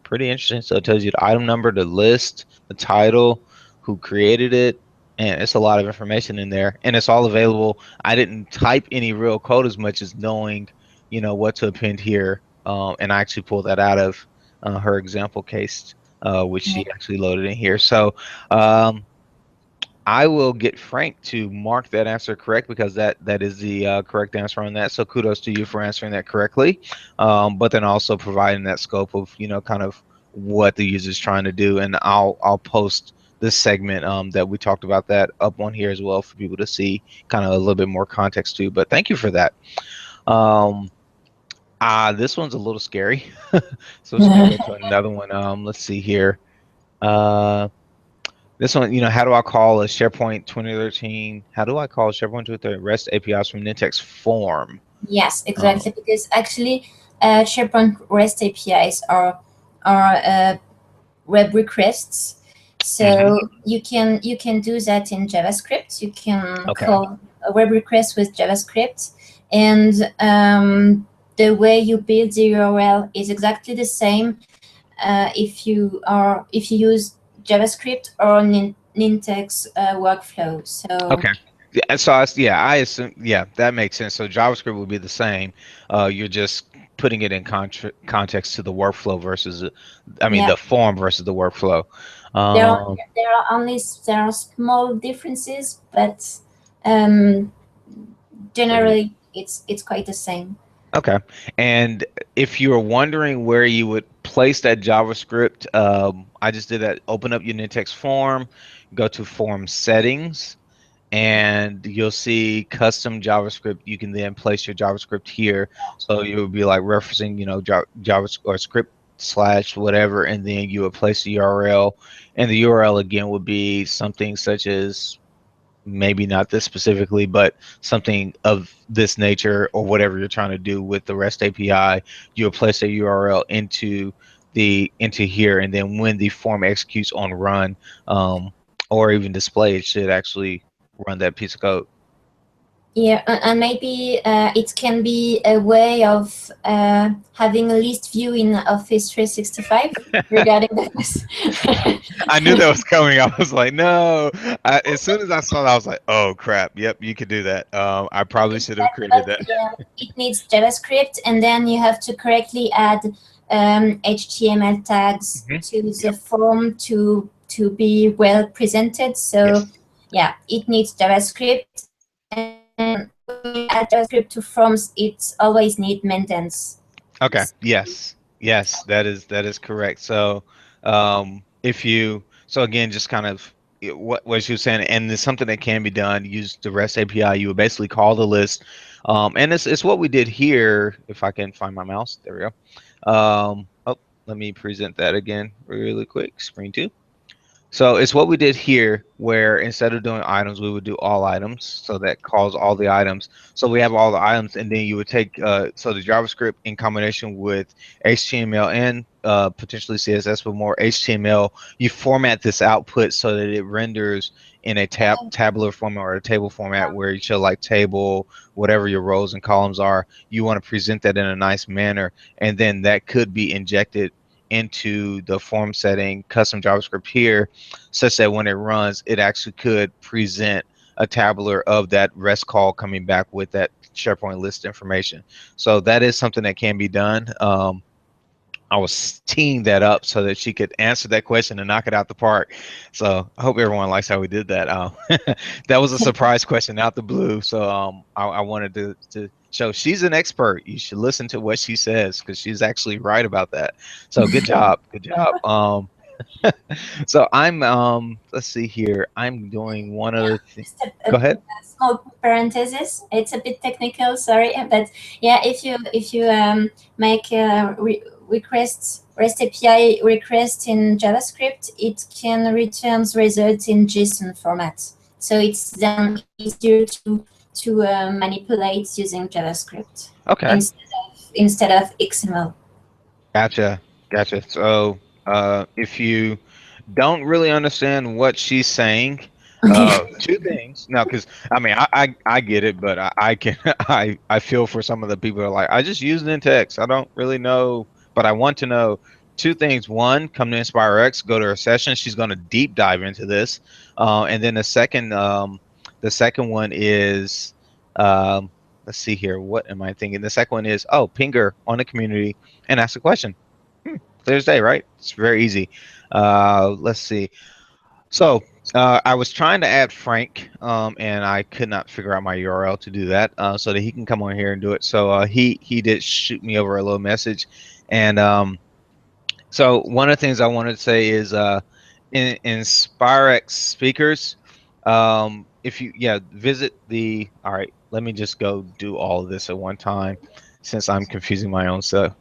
pretty interesting. So it tells you the item number, the list, the title, who created it, and it's a lot of information in there, and it's all available. I didn't type any real code as much as knowing, what to append here, and I actually pulled that out of her example case, which Yeah. she actually loaded in here. So. Um, I will get Frank to mark that answer correct because that is the correct answer on that. So kudos to you for answering that correctly, but then also providing that scope of kind of what the user is trying to do. And I'll post this segment that we talked about that up on here as well for people to see kind of a little bit more context too. But thank you for that. Um, this one's a little scary, so I'm just gonna go to another one. Let's see here. Uh, this one, how do I call a SharePoint 2013? How do I call SharePoint 2013 REST APIs from Nintex form? Yes, Um, exactly. Because actually, SharePoint REST APIs are web requests. mhm. So you can do that in JavaScript. You can Okay. call a web request with JavaScript, and the way you build the URL is exactly the same if you use JavaScript or Nintex workflow. So Okay. Yeah, so yeah, I assume, yeah, that makes sense. So JavaScript would be the same. You're just putting it in context to the workflow versus, I mean, yeah, the form versus the workflow. there are Um, there are small differences, but um, Great. generally it's quite the same. Okay. And if you're wondering where you would place that JavaScript, I just did that. Open up your Nintex form, go to form settings, and you'll see custom JavaScript. You can then place your JavaScript here. So you would be like referencing, Java or script slash whatever, and then you would place the URL. And the URL again would be something such as maybe not this specifically, but something of this nature or whatever you're trying to do with the REST API, you'll place a URL into here, and then when the form executes on run, or even display, it should actually run that piece of code. Yeah, and maybe it can be a way of having a list view in Office 365 regarding that. I knew that was coming. I was like, no. As soon as I saw that, I was like, oh crap. Yep, you could do that. I probably should have created But that. yeah, it needs JavaScript, and then you have to correctly add HTML tags Mhm. to the Yep. form to be well presented. So Yes. yeah, it needs JavaScript, and when you add JavaScript to forms, it always needs maintenance. Okay. Yes. Yes, that is correct. So, if you so again, just kind of what you were saying, and it's something that can be done. Use the REST API. You would basically call the list, and it's what we did here. If I can find my mouse, there we go. Oh, let me present that again really quick. Screen two. So it's what we did here, where instead of doing items, we would do all items. So that calls all the items. So we have all the items, and then you would take so the JavaScript in combination with HTML and potentially CSS, but more HTML. You format this output so that it renders in a tabular format or a table format where you show like table, whatever your rows and columns are. You want to present that in a nice manner, and then that could be injected into the form setting custom JavaScript here, such that when it runs, it actually could present a tabular of that REST call coming back with that SharePoint list information. So that is something that can be done. I was teeing that up so that she could answer that question and knock it out the park. So I hope everyone likes how we did that. That was a surprise question out the blue. So I wanted to show she's an expert. You should listen to what she says because she's actually right about that. So good job, good job. So I'm let's see here. I'm doing one other thing. Just Go ahead. a small parenthesis. It's a bit technical, sorry, but yeah, if you make a request REST API request in JavaScript, it can return results in JSON format. So it's then easier to manipulate using JavaScript Okay. instead of XML. Gotcha. Gotcha. So if you don't really understand what she's saying, two things. No, because I mean I get it, but I can I feel for some of the people who are like, I just use Nintex. I don't really know, but I want to know two things. One, come to InspireX, go to her session. She's going to deep dive into this. And then the second one is let's see here. What am I thinking? The second one is, oh, ping her on the community and ask a question. Thursday, right? It's very easy. Let's see. So I was trying to add Frank, and I could not figure out my URL to do that, so that he can come on here and do it. So he did shoot me over a little message, and so one of the things I wanted to say is in Inspirex speakers, if you visit the all right. Let me just go do all of this at one time, since I'm confusing my own self.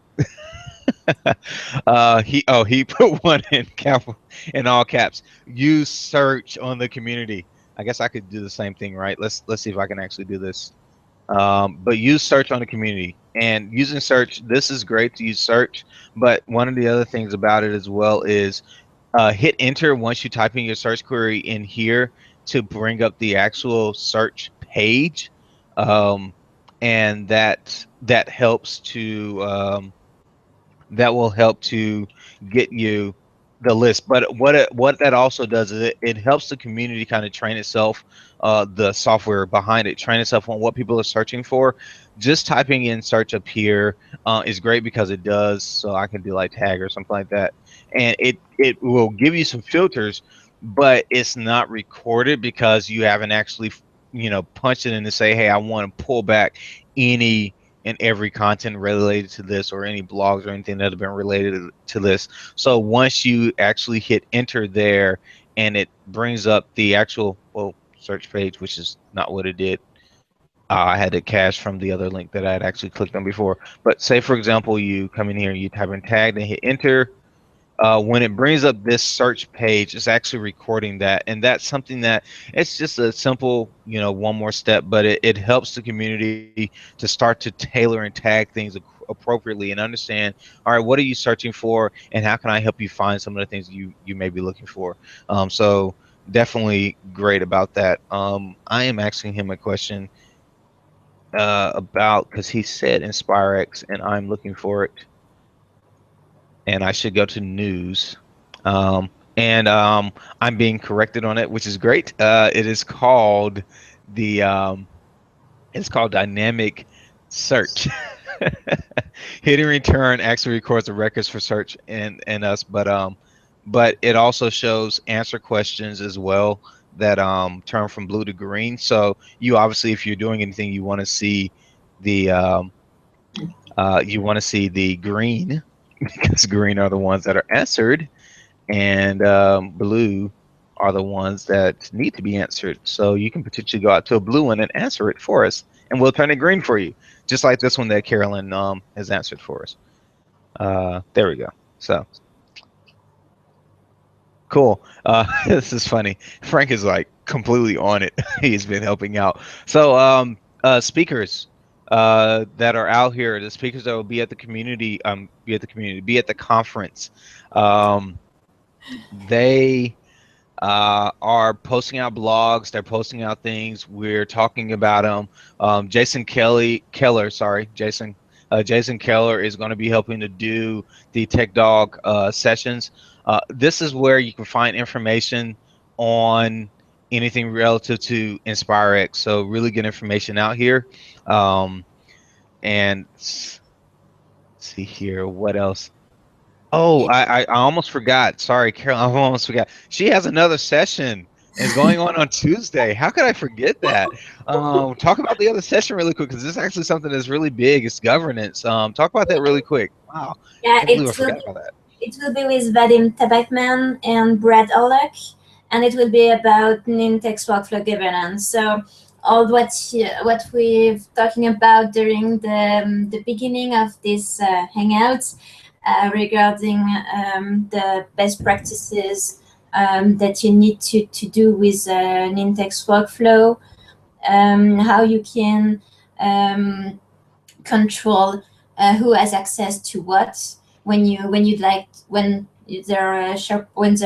He put one in in all caps. Use search on the community. I guess I could do the same thing, right? Let's see if I can actually do this. But use search on the community, and using search. This is great to use search, but one of the other things about it as well is hit enter once you type in your search query in here to bring up the actual search page, um, and that helps to that will help to get you the list. But what that also does is it helps the community kind of train itself, the software behind it, train itself on what people are searching for. Just typing in search up here is great because it does. So I can do like tag or something like that, and it will give you some filters, but it's not recorded because you haven't actually punched it in to say, hey, I want to pull back any and every content related to this, or any blogs or anything that have been related to this. So once you actually hit enter there, and it brings up the actual search page, which is not what it did. I had it cached from the other link that I had actually clicked on before. But say, for example, you come in here, you type in tagged and hit enter, when it brings up this search page, it's actually recording that, and that's something that it's just a simple, one more step, but it helps the community to start to tailor and tag things appropriately and understand, all right, what are you searching for, and how can I help you find some of the things you may be looking for. So definitely great about that. I am asking him a question about, because he said InspireX, and I'm looking for it, and I should go to news. And I'm being corrected on it, which is great. It is called the it's called dynamic search. Hidden return actually records the records for search and us, but it also shows answer questions as well that turn from blue to green. So you obviously, if you're doing anything, the you want to see the green because green are the ones that are answered, and blue are the ones that need to be answered. So you can potentially go out to a blue one and answer it for us, and we'll turn it green for you, just like this one that Carolyn has answered for us. There we go. So cool. This is funny. Frank is like completely on it. He's been helping out. So speakers that are out here, the speakers that will be at the be at the conference. Um, they are posting out blogs. They're posting out things. We're talking about them. Jason Keller is going to be helping to do the Tech Dog sessions. This is where you can find information on anything relative to InspireX. So really good information out here. And see here, what else? Oh, I almost forgot. Sorry, Carol. I almost forgot. She has another session. It's going on Tuesday. How could I forget that? Talk about the other session really quick, because this is actually something that's really big. It's governance. Talk about that really quick. Wow, Yeah, can't believe I forgot about that. it will be with Vadim Tabakman and Brad Olek, and it will be about Nintex workflow governance. So all what we've talking about during the beginning of this hangouts regarding the best practices that you need to do with Nintex workflow, how you can control who has access to what when there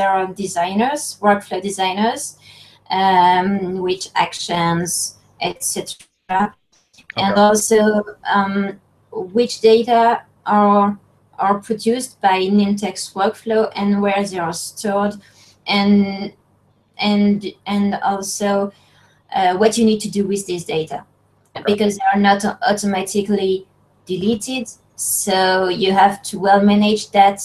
are designers, workflow designers, which actions, etc., and Okay. also which data are produced by Nintex workflow and where they are stored, and also what you need to do with this data, Okay. because they are not automatically deleted. So you have to well manage that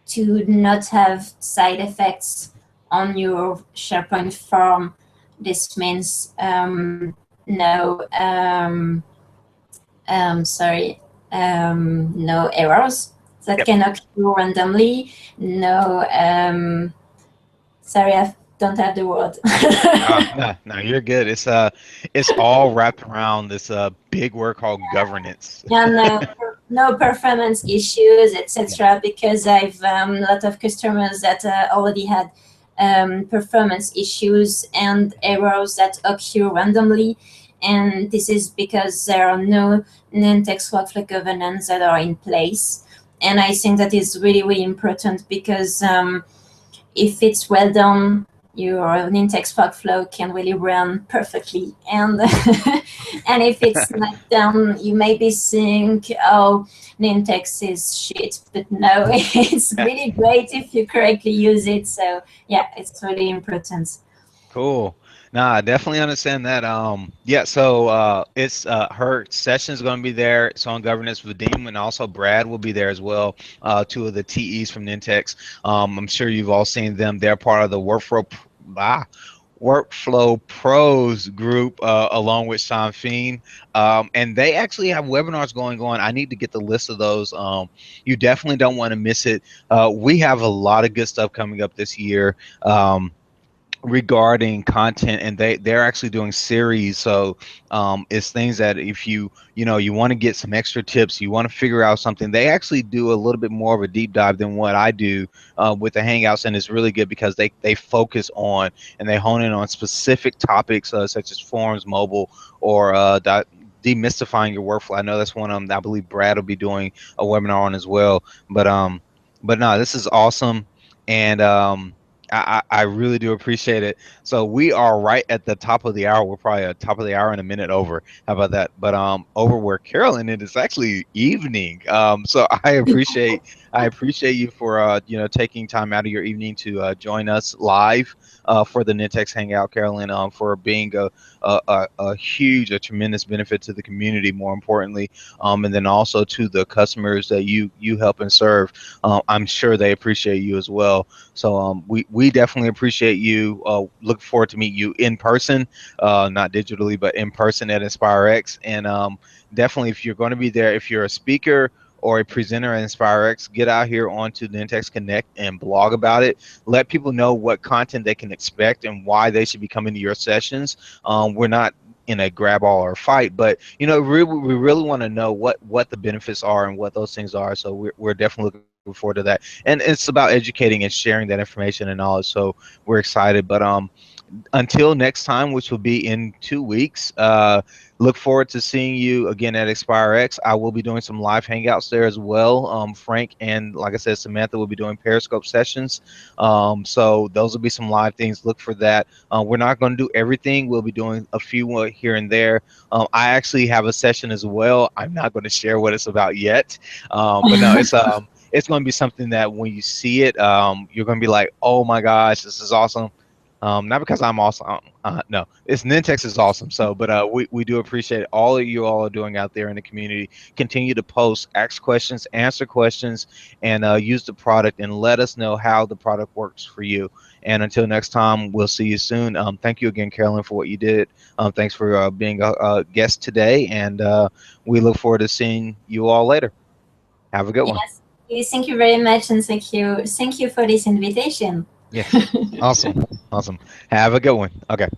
to not have side effects on your SharePoint form. This means no sorry no errors that Yep. can occur randomly. No sorry, I don't have the word. No, no, you're good. It's all wrapped around this big word called governance. Yeah, no performance issues, etc. Because I've a lot of customers that already had performance issues and errors that occur randomly, and this is because there are no Nintex workflow governance that are in place. And I think that is really really important, because if it's well done, your Nintex workflow can really run perfectly. And and if it's not done, you maybe think, oh, Nintex is shit. But no, it's really great if you correctly use it. So yeah, it's really important. Cool. Nah, I definitely understand that. Yeah, so it's her session is going to be there. It's on governance with Dean, and also Brad will be there as well. Two of the TEs from Nintex. I'm sure you've all seen them. They're part of the Workflow Pros group, along with Sean Feen. And they actually have webinars going on. I need to get the list of those. You definitely don't want to miss it. We have a lot of good stuff coming up this year. regarding content, and they're actually doing series. So it's things that if you want to get some extra tips, you want to figure out something, they actually do a little bit more of a deep dive than what I do with the Hangouts. And it's really good because they focus on and they hone in on specific topics, such as forms, mobile, or demystifying your workflow. I know that's one of them that I believe Brad will be doing a webinar on as well. But no, this is awesome. And I really do appreciate it. So we are right at the top of the hour. We're probably at the top of the hour and a minute over. How about that? But over where Carolyn, it is actually evening. So I appreciate you for taking time out of your evening to join us live for the Nintex Hangout, Carolyn. For being a huge, a tremendous benefit to the community. More importantly, and then also to the customers that you help and serve. I'm sure they appreciate you as well. So we definitely appreciate you. Look forward to meet you in person, not digitally, but in person at InspireX. And definitely, if you're going to be there, if you're a speaker or a presenter at InspireX, get out here onto the Nintex Connect and blog about it. Let people know what content they can expect and why they should be coming to your sessions. We're not in a grab all or fight, but we really want to know what the benefits are and what those things are. So we're definitely looking forward to that, and it's about educating and sharing that information and knowledge. So we're excited. But until next time, which will be in 2 weeks, look forward to seeing you again at InspireX. I will be doing some live hangouts there as well. Frank and, like I said, Samantha will be doing Periscope sessions. So those will be some live things. Look for that. We're not going to do everything. We'll be doing a few here and there. I actually have a session as well. I'm not going to share what it's about yet, but no, it's going to be something that when you see it, you're going to be like, oh my gosh, this is awesome. Not because I'm awesome. No, it's Nintex is awesome. So, but we do appreciate all of you all are doing out there in the community. Continue to post, ask questions, answer questions, and use the product and let us know how the product works for you. And until next time, we'll see you soon. Thank you again, Carolyn, for what you did. Thanks for being a guest today, and we look forward to seeing you all later. Have a good one. Yes. Thank you very much, and thank you for this invitation. Yes. Awesome. Awesome. Have a good one. Okay.